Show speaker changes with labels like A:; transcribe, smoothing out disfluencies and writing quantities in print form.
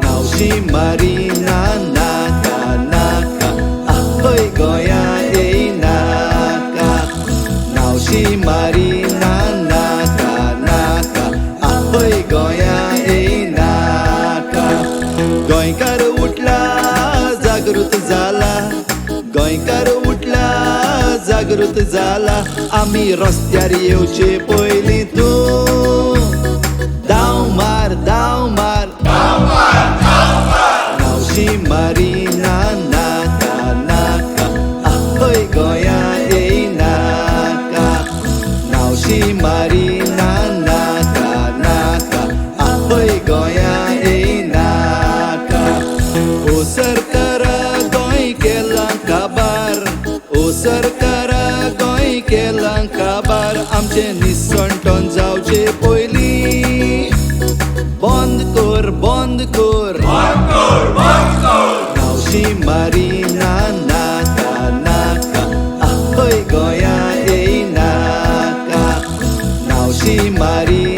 A: नावशी Marina नाका नाका ahoy गोंया येयनाका नावशी मारिना नाका नाका ahoy गोंया येयनाका गोंयकार उठला जागृत जाला गोंयकार उठला जागृत जाला आमी रस्त्यार येवचे पयलीं तूं दाव मार नावशी मारिना नाका नाका ahoy गोंया येयनाका नावशी मारिना नाका नाका ahoy गोंया येयनाका ओ सरकार गोंय केलां काबार ओ सरकार गोंय केलां काबार आमचें निसंटोन जावचे पयलीं बंद कर नावशी मारिना नाका नाका ahoy गोंया येयनाका नावशी मारिना